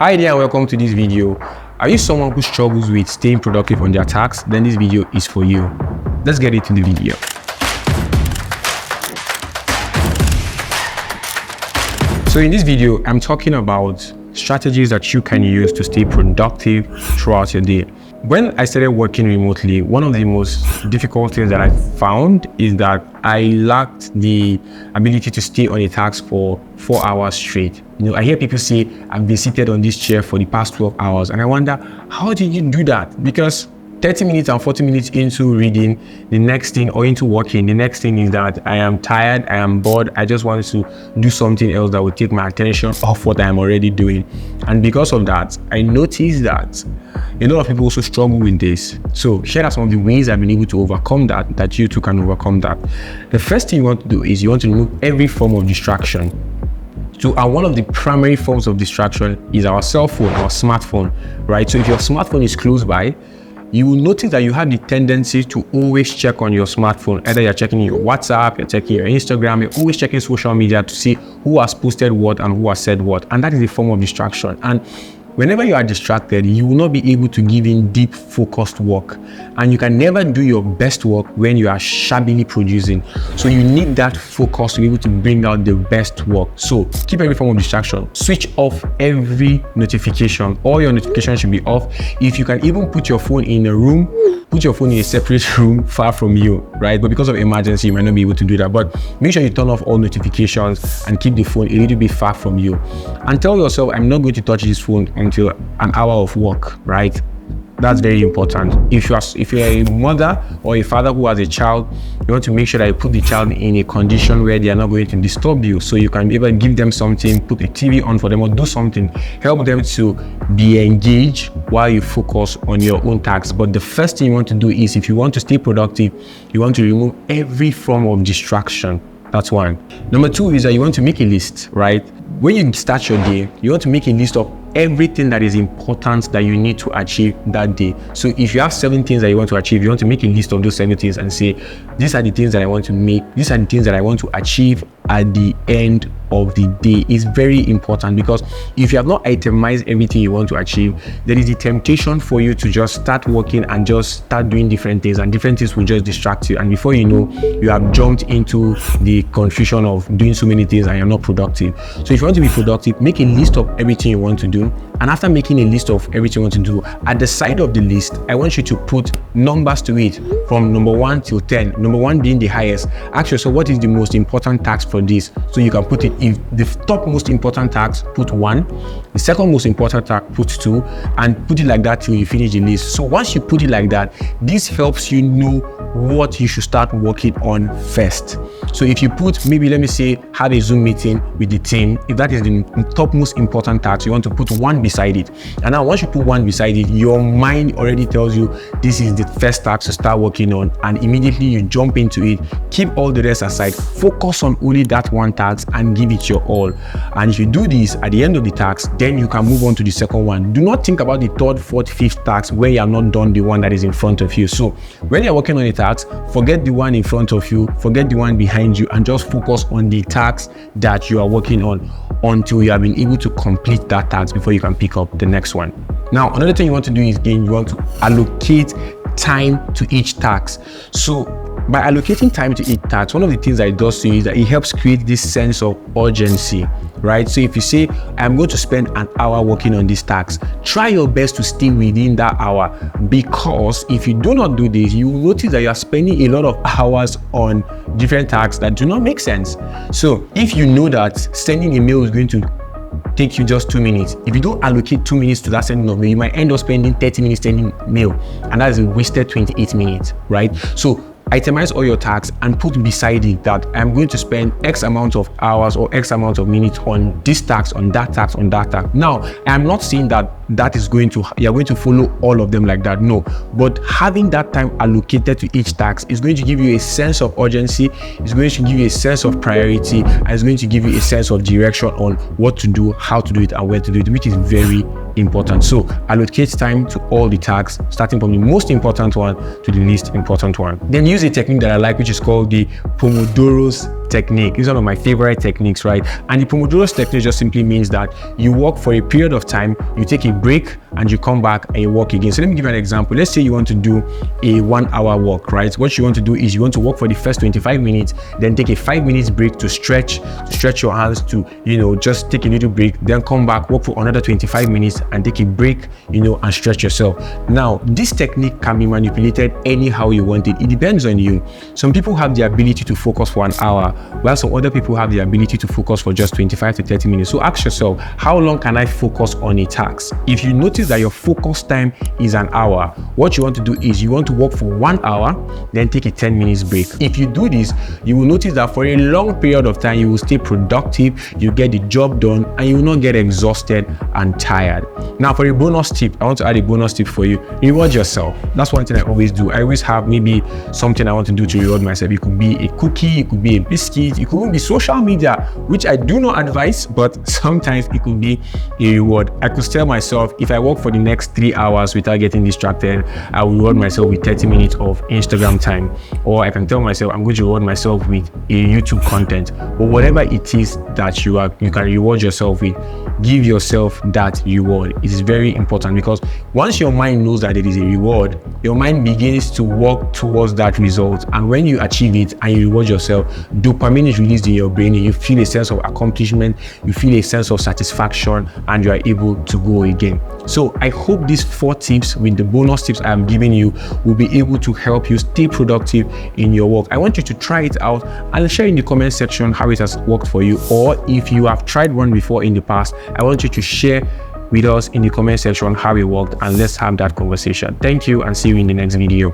Hi there and welcome to this video. Are you someone who struggles with staying productive on their tasks? Then this video is for you. Let's get into the video. So in this video, I'm talking about strategies that you can use to stay productive throughout your day. When I started working remotely, one of the most difficult things that I found is that I lacked the ability to stay on a task for 4 hours straight. I hear people say, I've been seated on this chair for the past 12 hours. And I wonder, how did you do that? Because 30 minutes and 40 minutes into reading, the next thing, or into working, the next thing is that I am tired, I am bored, I just want to do something else that will take my attention off what I am already doing. And because of that, I noticed that a lot of people also struggle with this. So here are some of the ways I've been able to overcome that you too can overcome that. The first thing you want to do is you want to remove every form of distraction. So one of the primary forms of distraction is our cell phone, our smartphone, right? So if your smartphone is close by, you will notice that you have the tendency to always check on your smartphone. Either you're checking your WhatsApp, you're checking your Instagram, you're always checking social media to see who has posted what and who has said what. And that is a form of distraction. And whenever you are distracted, you will not be able to give in deep, focused work. And you can never do your best work when you are shabbily producing. So you need that focus to be able to bring out the best work. So keep every form of distraction. Switch off every notification. All your notifications should be off. If you can even put your phone in a room, put your phone in a separate room far from you, right? But because of emergency, you might not be able to do that. But make sure you turn off all notifications and keep the phone a little bit far from you. And tell yourself, I'm not going to touch this phone until an hour of work, right? That's very important. If you're a mother or a father who has a child, you want to make sure that you put the child in a condition where they are not going to disturb you. So you can be able to give them something, put a TV on for them or do something, help them to be engaged while you focus on your own tasks. But the first thing you want to do is, if you want to stay productive, you want to remove every form of distraction. That's one. Number two is that you want to make a list, right? When you start your day, you want to make a list of everything that is important that you need to achieve that day. So if you have 7 things that you want to achieve, you want to make a list of those 7 things and say, these are the things that I want to make, these are the things that I want to achieve at the end of the day. Is very important, because if you have not itemized everything you want to achieve, there is the temptation for you to just start working and just start doing different things, and different things will just distract you, and before you know, you have jumped into the confusion of doing so many things and you're not productive. So if you want to be productive, make a list of everything you want to do, and after making a list of everything you want to do, at the side of the list, I want you to put numbers to it from number 1 till 10, number 1 being the highest. Ask yourself, what is the most important task for this? So you can put it, if the top most important task, put 1, the second most important task, put 2, and put it like that till you finish the list. So once you put it like that, this helps you know what you should start working on first. So if you put, maybe let me say, have a Zoom meeting with the team, if that is the top most important task, you want to put 1 beside it. And now once you put 1 beside it, your mind already tells you this is the first task to start working on, and immediately you jump into it. Keep all the rest aside, focus on only that 1 task and give it your all. And if you do this at the end of the task, then you can move on to the second one. Do not think about the 3rd, 4th, 5th task where you have not done the one that is in front of you. So when you're working on a task, forget the one in front of you, forget the one behind you, and just focus on the task that you are working on until you have been able to complete that task before you can pick up the next one. Now, another thing you want to do is, again, you want to allocate time to each task. So by allocating time to each task, one of the things that it does to you is that it helps create this sense of urgency, right? So if you say, I'm going to spend an hour working on this task, try your best to stay within that hour, because if you do not do this, you will notice that you are spending a lot of hours on different tasks that do not make sense. So if you know that sending a mail is going to take you just 2 minutes, if you don't allocate 2 minutes to that sending of mail, you might end up spending 30 minutes sending mail, and that is a wasted 28 minutes, right? So itemize all your tasks and put beside it that I'm going to spend X amount of hours or X amount of minutes on this task, on that task, on that task. Now, I'm not saying that is going to, you're going to follow all of them like that, no. But having that time allocated to each task is going to give you a sense of urgency, it's going to give you a sense of priority, and it's going to give you a sense of direction on what to do, how to do it, and where to do it, which is very important. So allocate time to all the tasks, starting from the most important one to the least important one. Then use a technique that I like, which is called the pomodoro's technique. It's one of my favorite techniques, right? And the Pomodoro technique just simply means that you work for a period of time, you take a break, and you come back and you work again. So let me give you an example. Let's say you want to do a 1 hour walk, right? What you want to do is you want to walk for the first 25 minutes, then take a 5 minutes break to stretch your hands, to, just take a little break, then come back, walk for another 25 minutes and take a break, and stretch yourself. Now, this technique can be manipulated anyhow you want it. It depends on you. Some people have the ability to focus for an hour, while some other people have the ability to focus for just 25 to 30 minutes. So ask yourself, how long can I focus on a task? If you notice that your focus time is an hour, what you want to do is you want to work for 1 hour, then take a 10 minutes break. If you do this, you will notice that for a long period of time, you will stay productive, you get the job done, and you will not get exhausted and tired. Now, for a bonus tip, I want to add a bonus tip for you. Reward yourself. That's one thing I always do. I always have maybe something I want to do to reward myself. It could be a cookie, it could be a biscuit, it could even be social media, which I do not advise, but sometimes it could be a reward. I could tell myself, if I work for the next 3 hours without getting distracted, I will reward myself with 30 minutes of Instagram time. Or I can tell myself I'm going to reward myself with a YouTube content, or whatever it is that you can reward yourself with. Give yourself that reward. It is very important, because once your mind knows that there is a reward, your mind begins to work towards that result. And when you achieve it and you reward yourself, dopamine is released in your brain, and you feel a sense of accomplishment, you feel a sense of satisfaction, and you are able to go again. So I hope these 4 tips with the bonus tips I am giving you will be able to help you stay productive in your work. I want you to try it out and share in the comment section how it has worked for you, or if you have tried one before in the past, I want you to share with us in the comment section how it worked, and let's have that conversation. Thank you, and see you in the next video.